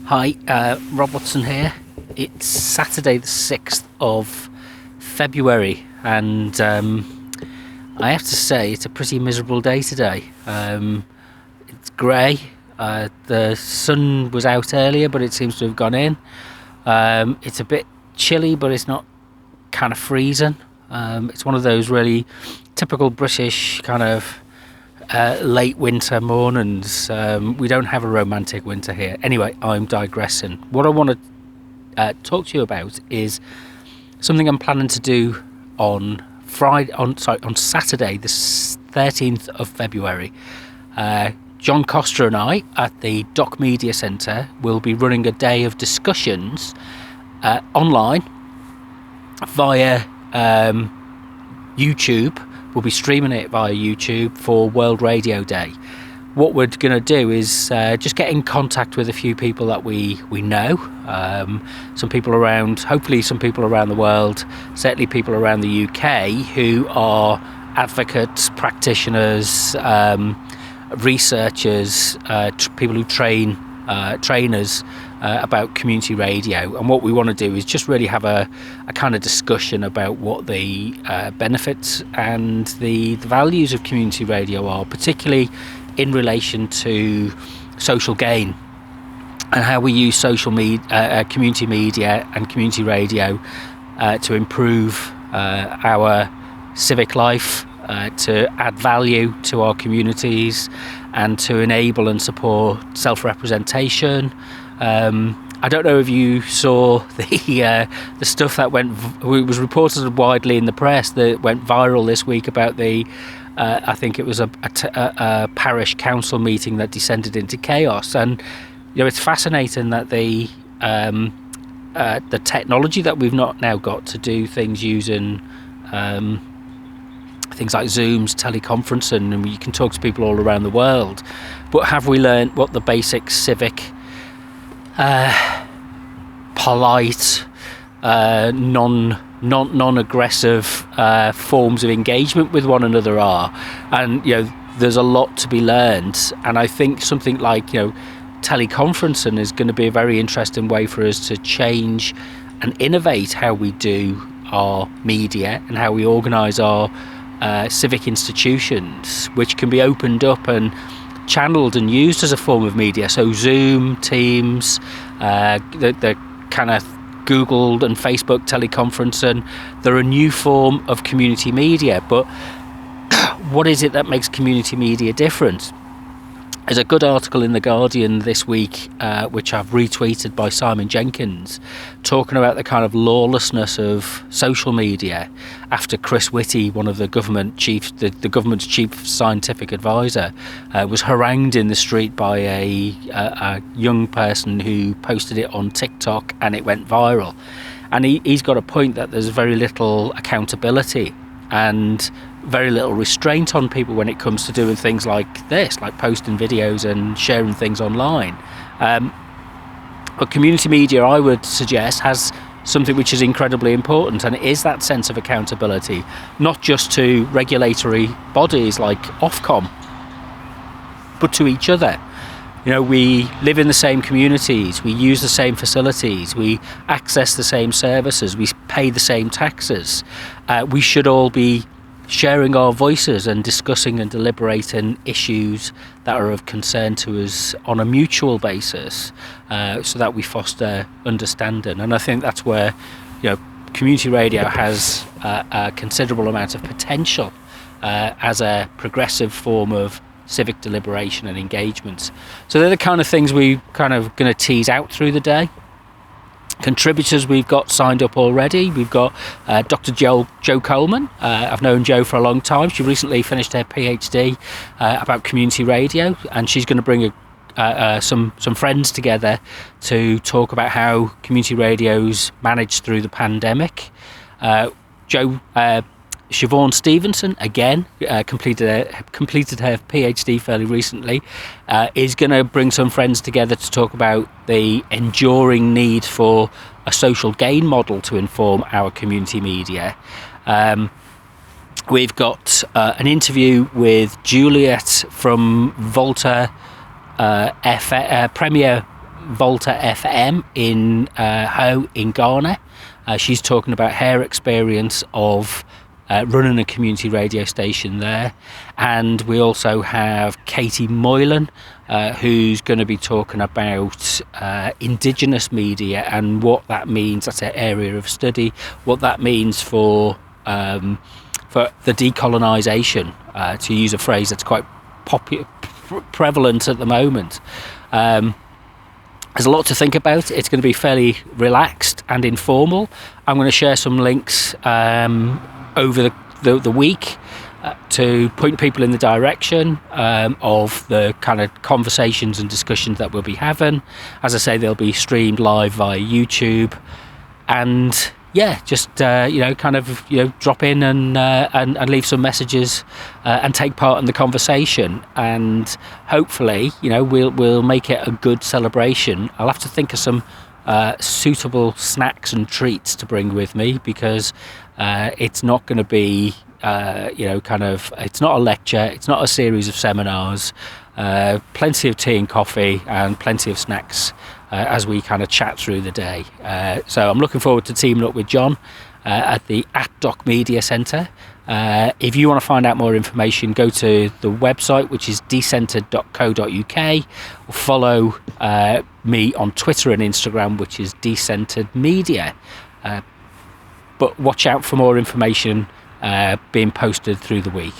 Hi, Rob Watson here. It's Saturday the 6th of February and I have to say it's a pretty miserable day today. It's grey, the sun was out earlier but it seems to have gone in. It's a bit chilly but it's not kind of freezing. It's one of those really typical British kind of late winter mornings. We don't have a romantic winter here. Anyway, I'm digressing. What I want to talk to you about is something I'm planning to do on Saturday, the 13th of February. John Costa and I at the Doc Media Centre will be running a day of discussions online via YouTube. We'll be streaming it via YouTube for World Radio Day. What we're going to do is just get in contact with a few people that we know, some people around, hopefully some people around the world, certainly people around the UK who are advocates, practitioners, researchers, people who train trainers about community radio. And what we want to do is just really have a kind of discussion about what the benefits and the values of community radio are, particularly in relation to social gain and how we use social media, community media and community radio to improve our civic life, to add value to our communities and to enable and support self-representation. I don't know if you saw the stuff that was reported widely in the press that went viral this week about the I think it was a parish council meeting that descended into chaos. And it's fascinating that the technology that we've not now got to do things using things like Zooms, teleconferencing, and you can talk to people all around the world. But have we learned what the basic civic, polite, non-aggressive forms of engagement with one another are? And there's a lot to be learned. And I think something like teleconferencing is going to be a very interesting way for us to change and innovate how we do our media and how we organise our civic institutions, which can be opened up and channeled and used as a form of media. So Zoom, Teams, the kind of Google and Facebook teleconferencing, they're a new form of community media. But what is it that makes community media different? There's a good article in The Guardian this week, which I've retweeted, by Simon Jenkins, talking about the kind of lawlessness of social media after Chris Whitty, one of the government's chief scientific advisor, was harangued in the street by a young person who posted it on TikTok, and it went viral. And he's got a point that there's very little accountability and very little restraint on people when it comes to doing things like this, like posting videos and sharing things online. But community media, I would suggest, has something which is incredibly important, and it is that sense of accountability, not just to regulatory bodies like Ofcom, but to each other. We live in the same communities, we use the same facilities, we access the same services, we pay the same taxes. We should all be sharing our voices and discussing and deliberating issues that are of concern to us on a mutual basis, so that we foster understanding. And I think that's where community radio has a considerable amount of potential as a progressive form of civic deliberation and engagement. So they're the kind of things we kind of going to tease out through the day. Contributors we've got signed up already. We've got Dr. Jo Coleman. I've known Jo for a long time. She recently finished her PhD about community radio, and she's going to bring some friends together to talk about how community radio's managed through the pandemic. Siobhan Stevenson, again, completed her PhD fairly recently, is going to bring some friends together to talk about the enduring need for a social gain model to inform our community media. We've got an interview with Juliet from Volta Premier Volta FM in Ho in Ghana. She's talking about her experience of running a community radio station there. And we also have Katie Moylan, who's going to be talking about Indigenous media and what that means. That's her area of study. What that means for the decolonisation, to use a phrase that's quite prevalent at the moment. There's a lot to think about. It's going to be fairly relaxed and informal. I'm going to share some links over the week to point people in the direction of the kind of conversations and discussions that we'll be having. As I say, they'll be streamed live via YouTube, and just drop in and leave some messages and take part in the conversation, and hopefully we'll make it a good celebration. I'll have to think of some suitable snacks and treats to bring with me, because it's not going to be it's not a lecture, it's not a series of seminars. Plenty of tea and coffee and plenty of snacks as we kind of chat through the day. So I'm looking forward to teaming up with John at the @Doc Media Centre. If you want to find out more information, go to the website, which is decentered.co.uk, or follow me on Twitter and Instagram, which is Decentered Media. But watch out for more information being posted through the week.